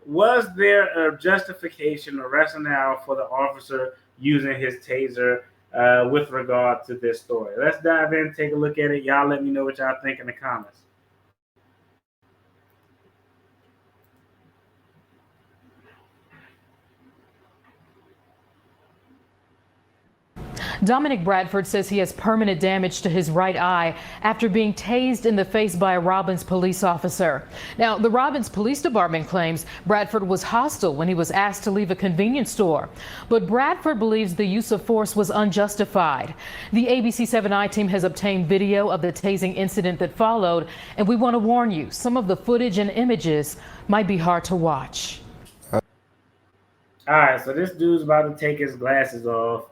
was there a justification or rationale for the officer using his taser with regard to this story? Let's dive in, take a look at it. Y'all let me know what y'all think in the comments. Dominic Bradford says he has permanent damage to his right eye after being tased in the face by a Robbins police officer. Now, the Robbins Police Department claims Bradford was hostile when he was asked to leave a convenience store. But Bradford believes the use of force was unjustified. The ABC 7i team has obtained video of the tasing incident that followed, and we want to warn you, some of the footage and images might be hard to watch. All right, so this dude's about to take his glasses off.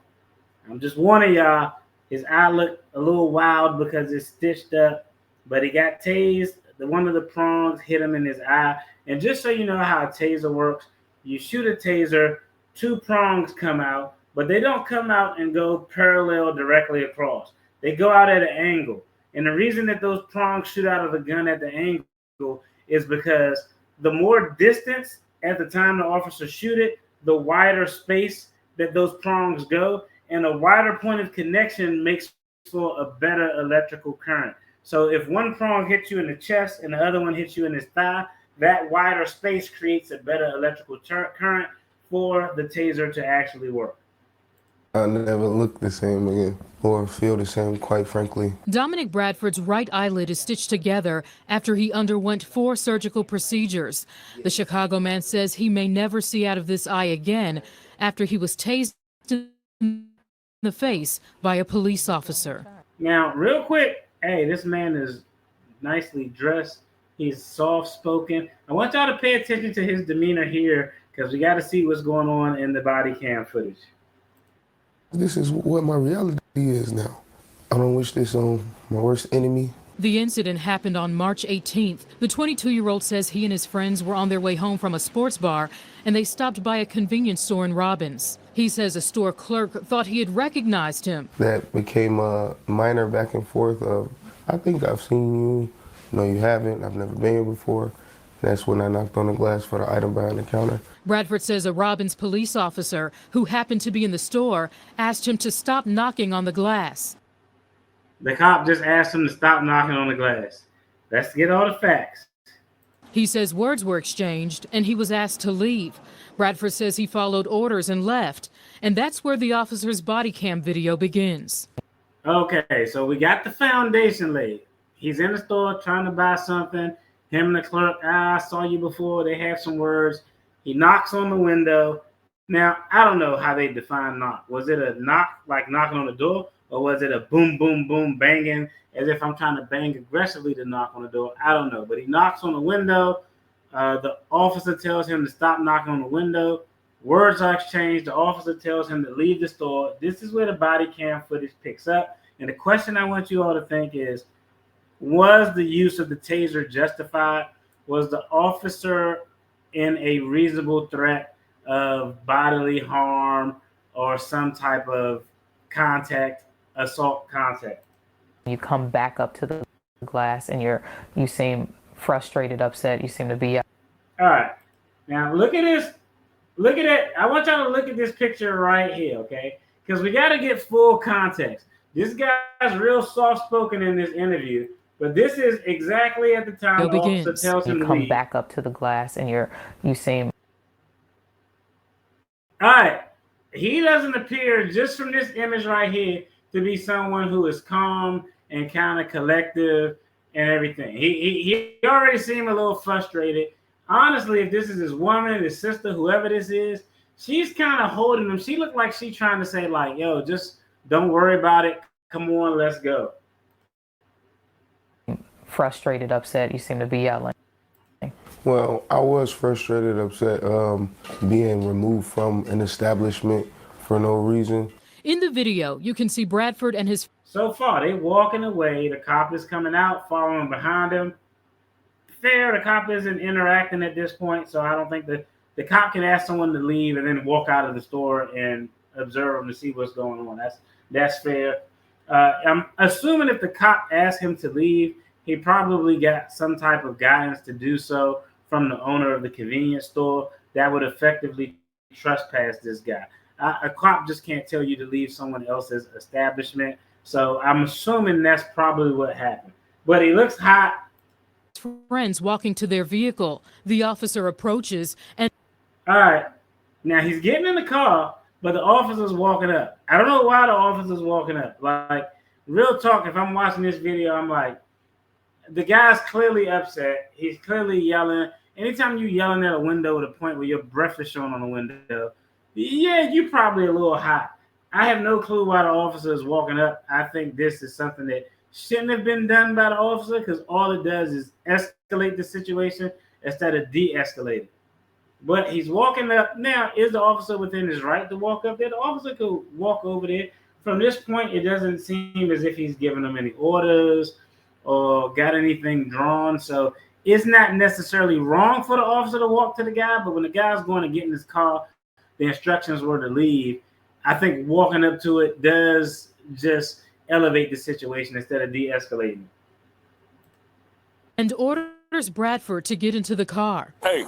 I'm just warning y'all, his eye looked a little wild because it's stitched up, but he got tased. One of the prongs hit him in his eye. And just so you know how a taser works, you shoot a taser, two prongs come out, but they don't come out and go parallel directly across. They go out at an angle. And the reason that those prongs shoot out of the gun at the angle is because the more distance at the time the officer shoot it, the wider space that those prongs go. And a wider point of connection makes for a better electrical current. So if one prong hits you in the chest and the other one hits you in the thigh, that wider space creates a better electrical current for the taser to actually work. I never look the same again or feel the same, quite frankly. Dominic Bradford's right eyelid is stitched together after he underwent 4 surgical procedures. The Chicago man says he may never see out of this eye again after he was tased in the face by a police officer. Now, real quick, hey, this man is nicely dressed. He's soft-spoken. I want y'all to pay attention to his demeanor here because we got to see what's going on in the body cam footage. This is what my reality is now. I don't wish this on my worst enemy. The incident happened on March 18th. The 22-year-old says he and his friends were on their way home from a sports bar and they stopped by a convenience store in Robbins. He says a store clerk thought he had recognized him. That became a minor back and forth of, I think I've seen you. No, you haven't. I've never been here before. That's when I knocked on the glass for the item behind the counter. Bradford says a Robbins police officer who happened to be in the store asked him to stop knocking on the glass. The cop just asked him to stop knocking on the glass. Let's get all the facts. He says words were exchanged and he was asked to leave. Bradford says he followed orders and left. And that's where the officer's body cam video begins. Okay, so we got the foundation laid. He's in the store trying to buy something. Him and the clerk, I saw you before. They have some words. He knocks on the window. Now, I don't know how they define knock. Was it a knock, like knocking on the door? Or was it a boom, boom, boom, banging, as if I'm trying to bang aggressively to knock on the door? I don't know. But he knocks on the window. The officer tells him to stop knocking on the window. Words are exchanged. The officer tells him to leave the store. This is where the body cam footage picks up. And the question I want you all to think is, was the use of the taser justified? Was the officer in a reasonable threat of bodily harm or some type of assault contact? You come back up to the glass and you seem frustrated, upset. You seem to be. All right. Now look at this. Look at it. I want y'all to look at this picture right here, okay? Because we got to get full context. This guy's real soft-spoken in this interview, but this is exactly at the time the officer tells him to leave. You come back up to the glass and you seem. All right. He doesn't appear, just from this image right here, to be someone who is calm and kind of collective and everything. He already seemed a little frustrated. Honestly, if this is his woman, his sister, whoever this is, she's kind of holding him. She looked like she's trying to say, like, yo, just don't worry about it. Come on, let's go. Frustrated, upset. You seem to be yelling. Well, I was frustrated, upset, being removed from an establishment for no reason. In the video, you can see Bradford and his. So far, they walking away. The cop is coming out, following behind him. Fair, the cop isn't interacting at this point, so I don't think the cop can ask someone to leave and then walk out of the store and observe them to see what's going on. That's fair. I'm assuming if the cop asked him to leave, he probably got some type of guidance to do so from the owner of the convenience store that would effectively trespass this guy. A cop just can't tell you to leave someone else's establishment. So I'm assuming that's probably what happened. But he looks hot. Friends walking to their vehicle. The officer approaches and. All right. Now he's getting in the car, but the officer's walking up. I don't know why the officer's walking up. Like, real talk, if I'm watching this video, I'm like, the guy's clearly upset. He's clearly yelling. Anytime you're yelling at a window to the point where your breath is showing on the window, yeah, you're probably a little hot. I have no clue why the officer is walking up. I think this is something that shouldn't have been done by the officer, because all it does is escalate the situation instead of de-escalate. But he's walking up. Now, is the officer within his right to walk up there? The officer could walk over there. From this point, it doesn't seem as if he's giving them any orders or got anything drawn. So it's not necessarily wrong for the officer to walk to the guy, but when the guy's going to get in his car, the instructions were to leave. I think walking up to it does just elevate the situation instead of de-escalating. And orders Bradford to get into the car. Hey,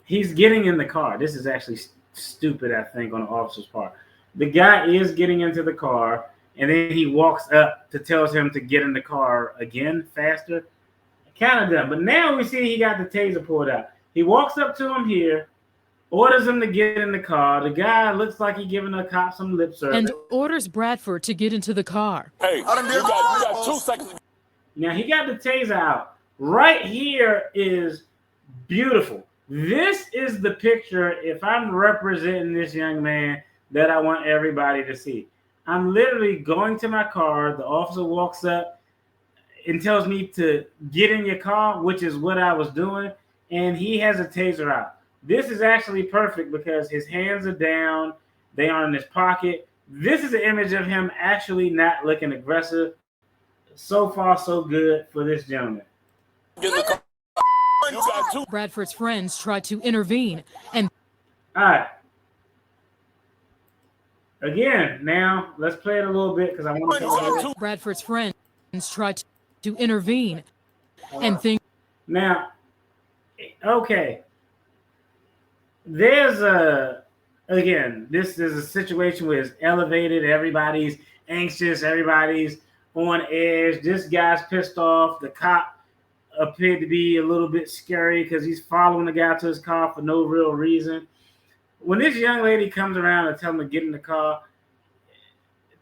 he's getting in the car. This is actually stupid, I think, on the officer's part. The guy is getting into the car, and then he walks up to tells him to get in the car again, faster. Kind of dumb. But now we see he got the taser pulled out. He walks up to him here, orders him to get in the car. The guy looks like he's giving the cop some lip service. And orders Bradford to get into the car. hey, you got 2 seconds. Now he got the taser out. Right here is beautiful. This is the picture, if I'm representing this young man, that I want everybody to see. I'm literally going to my car. The officer walks up and tells me to get in your car, which is what I was doing. And he has a taser out. This is actually perfect because his hands are down. They are in his pocket. This is an image of him actually not looking aggressive. So far, so good for this gentleman. Bradford's friends tried to intervene. And all right. Again, now let's play it a little bit because I want to. Bradford's friends tried to intervene and think. Now, okay. There's this is a situation where it's elevated. Everybody's anxious. Everybody's on edge. This guy's pissed off. The cop appeared to be a little bit scary because he's following the guy to his car for no real reason. When this young lady comes around and tells him to get in the car,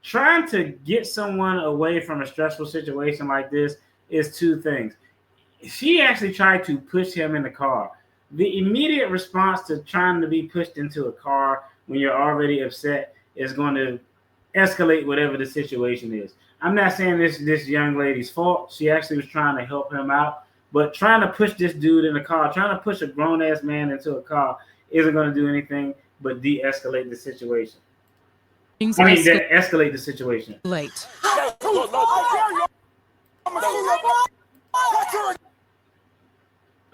trying to get someone away from a stressful situation like this is two things. She actually tried to push him in the car. The immediate response to trying to be pushed into a car when you're already upset is going to escalate whatever the situation is. I'm not saying this young lady's fault. She actually was trying to help him out, but trying to push this dude in the car, trying to push a grown-ass man into a car isn't going to do anything but de-escalate the situation. Escalate the situation. Late.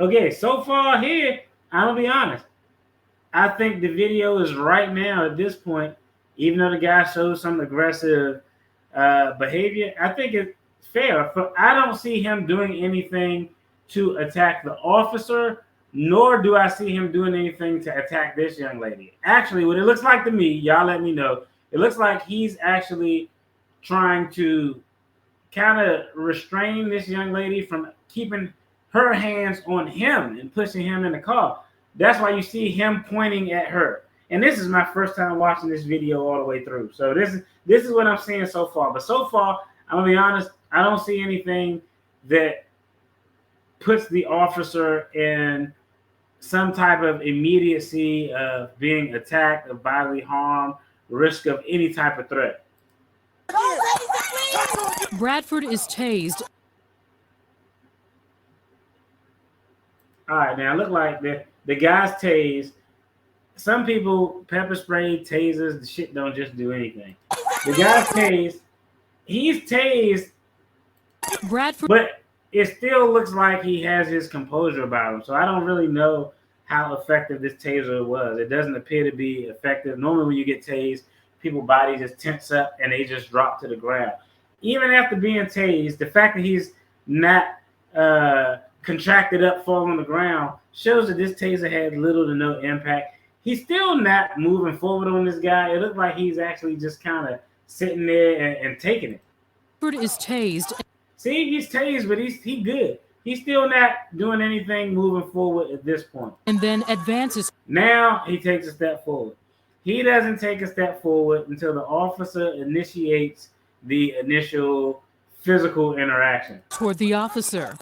Okay, so far here, I'm gonna be honest. I think the video is right now at this point, even though the guy shows some aggressive behavior, I think it's fair. I don't see him doing anything to attack the officer, nor do I see him doing anything to attack this young lady. Actually, what it looks like to me, y'all let me know, it looks like he's actually trying to kind of restrain this young lady from keeping her hands on him and pushing him in the car. That's why you see him pointing at her. And this is my first time watching this video all the way through. So this is what I'm seeing so far. But so far, I'm gonna be honest, I don't see anything that puts the officer in some type of immediacy of being attacked, of bodily harm, risk of any type of threat. Bradford is tased. All right, now look like the guy's tased. Some people pepper spray, tasers, the shit don't just do anything. The guy's tased. He's tased, Bradford, but it still looks like he has his composure about him. So I don't really know how effective this taser was. It doesn't appear to be effective. Normally when you get tased, people's bodies just tense up and they just drop to the ground. Even after being tased, the fact that he's not contracted up, fall on the ground, shows that this taser had little to no impact. He's still not moving forward on this guy. It looks like he's actually just kind of sitting there and taking it. Bradford is tased. See, he's tased, but he's good. He's still not doing anything moving forward at this point. And then advances. Now he takes a step forward. He doesn't take a step forward until the officer initiates the initial physical interaction Toward the officer.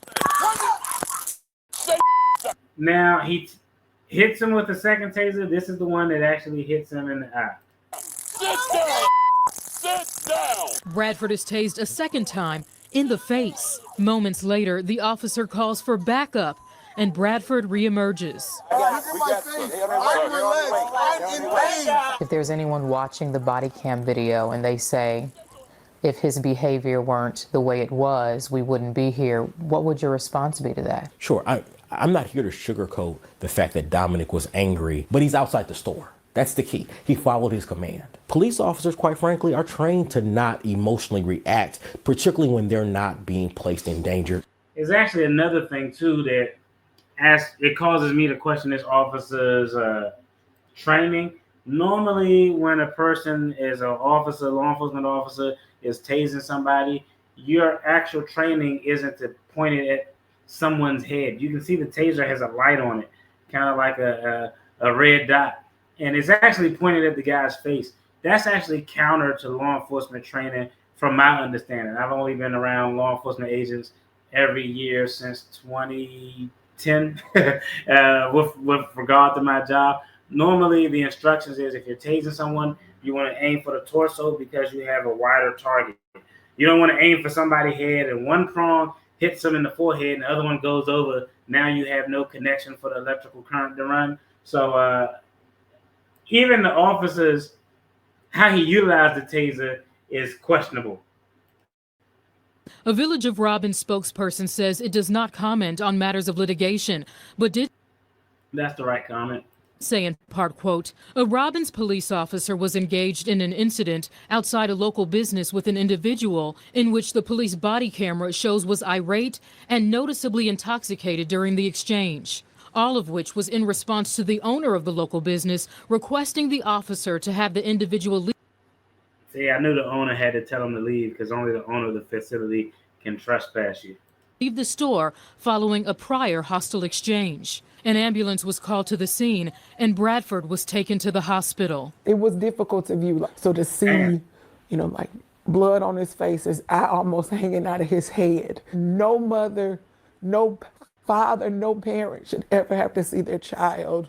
Now he hits him with the second taser. This is the one that actually hits him in the eye. Sit down! Sit down! Bradford is tased a second time in the face. Moments later, the officer calls for backup, and Bradford reemerges. If there's anyone watching the body cam video and they say, if his behavior weren't the way it was, we wouldn't be here, what would your response be to that? Sure, I'm not here to sugarcoat the fact that Dominic was angry, but he's outside the store. That's the key. He followed his command. Police officers, quite frankly, are trained to not emotionally react, particularly when they're not being placed in danger. There's actually another thing, too, that it causes me to question this officer's training. Normally, when a person is an officer, law enforcement officer, is tasing somebody, your actual training isn't to point it at someone's head. You can see the taser has a light on it, kind of like a red dot, and it's actually pointed at the guy's face. That's actually counter to law enforcement training, from my understanding. I've only been around law enforcement agents every year since 2010 with regard to my job. Normally, the instructions is if you're tasing someone, you want to aim for the torso because you have a wider target. You don't want to aim for somebody's head and one prong hits them in the forehead and the other one goes over. Now you have no connection for the electrical current to run. So even the officers, how he utilized the taser is questionable. A Village of Robbins spokesperson says it does not comment on matters of litigation, but did That's the right comment. say in part, quote, a Robbins police officer was engaged in an incident outside a local business with an individual in which the police body camera shows was irate and noticeably intoxicated during the exchange, all of which was in response to the owner of the local business requesting the officer to have the individual leave. See, I knew the owner had to tell him to leave because only the owner of the facility can trespass you. Leave the store following a prior hostile exchange. An ambulance was called to the scene, and Bradford was taken to the hospital. It was difficult to view, so to see, like blood on his face, his eye almost hanging out of his head. No mother, no father, no parent should ever have to see their child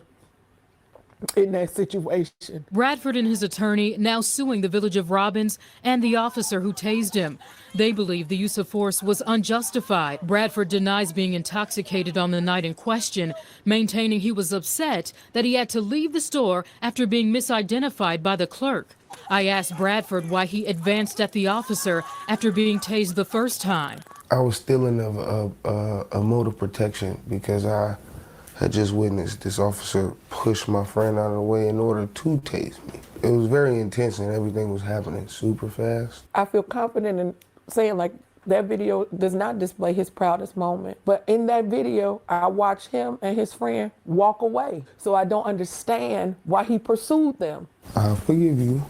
in that situation. Bradford and his attorney now suing the Village of Robbins and the officer who tased him. They believe the use of force was unjustified. Bradford denies being intoxicated on the night in question, maintaining he was upset that he had to leave the store after being misidentified by the clerk. I asked Bradford why he advanced at the officer after being tased the first time. I was still in a mode of protection because I had just witnessed this officer push my friend out of the way in order to tase me. It was very intense and everything was happening super fast. I feel confident in saying like that video does not display his proudest moment. But in that video, I watched him and his friend walk away. So I don't understand why he pursued them. I forgive you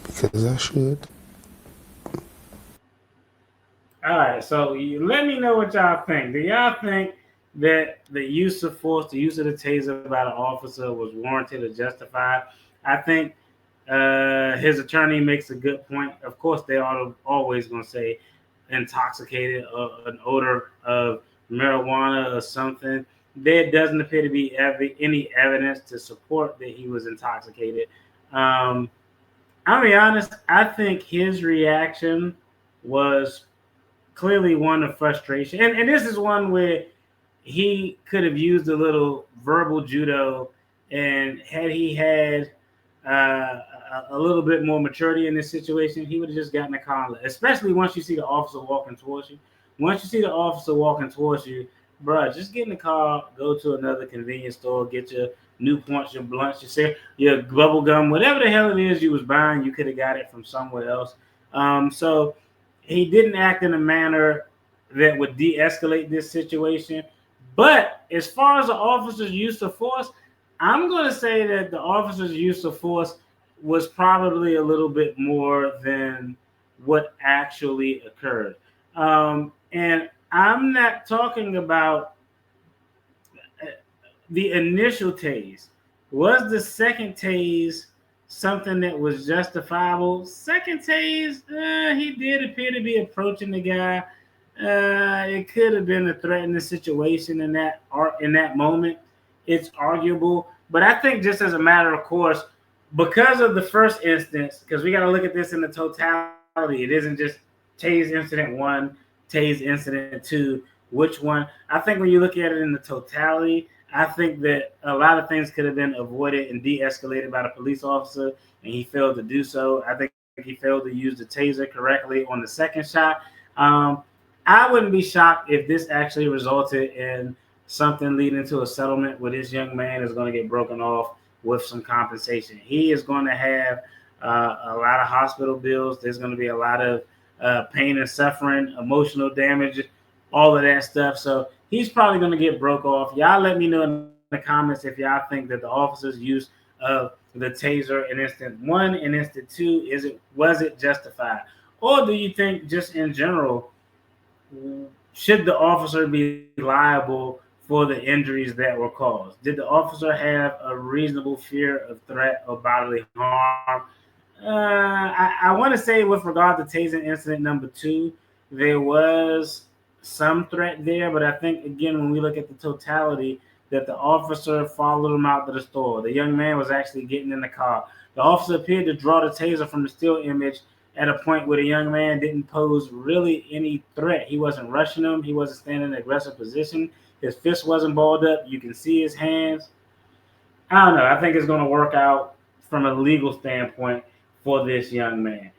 because I should. All right, so let me know what y'all think. Do y'all think that the use of force, the use of the taser by the officer was warranted or justified? I think his attorney makes a good point. Of course, they are always going to say intoxicated or an odor of marijuana or something. There doesn't appear to be any evidence to support that he was intoxicated. I'll be honest, I think his reaction was clearly one of frustration. And this is one where he could have used a little verbal judo, and had he had a little bit more maturity in this situation, he would have just gotten a car, especially once you see the officer walking towards you. Once you see the officer walking towards you, bruh, just get in the car, go to another convenience store, get your Newports, your blunts, your bubble gum, whatever the hell it is you was buying, you could have got it from somewhere else. So he didn't act in a manner that would de-escalate this situation. But as far as the officer's use of force, I'm going to say that the officer's use of force was probably a little bit more than what actually occurred. And I'm not talking about the initial tase. Was the second tase something that was justifiable? Second tase, he did appear to be approaching the guy. It could have been a threatening situation in that moment. It's arguable, but I think just as a matter of course, because of the first instance, because we got to look at this in the totality. It isn't just tase incident 1, tase incident 2. Which one? I think when you look at it in the totality, I think that a lot of things could have been avoided and de-escalated by the police officer, and he failed to do so. I think he failed to use the taser correctly on the second shot. I wouldn't be shocked if this actually resulted in something leading to a settlement where this young man is going to get broken off with some compensation. He is going to have a lot of hospital bills. There's going to be a lot of pain and suffering, emotional damage, all of that stuff. So he's probably going to get broke off. Y'all let me know in the comments if y'all think that the officer's use of the taser in instant 1 and instant 2 was it justified, or do you think just in general should the officer be liable for the injuries that were caused? Did the officer have a reasonable fear of threat or bodily harm? I want to say with regard to tasing incident number 2, there was some threat there, but I think again when we look at the totality, that the officer followed him out to the store. The young man was actually getting in the car. The officer appeared to draw the taser from the still image at a point where the young man didn't pose really any threat. He wasn't rushing him. He wasn't standing in an aggressive position. His fist wasn't balled up. You can see his hands. I don't know. I think it's going to work out from a legal standpoint for this young man.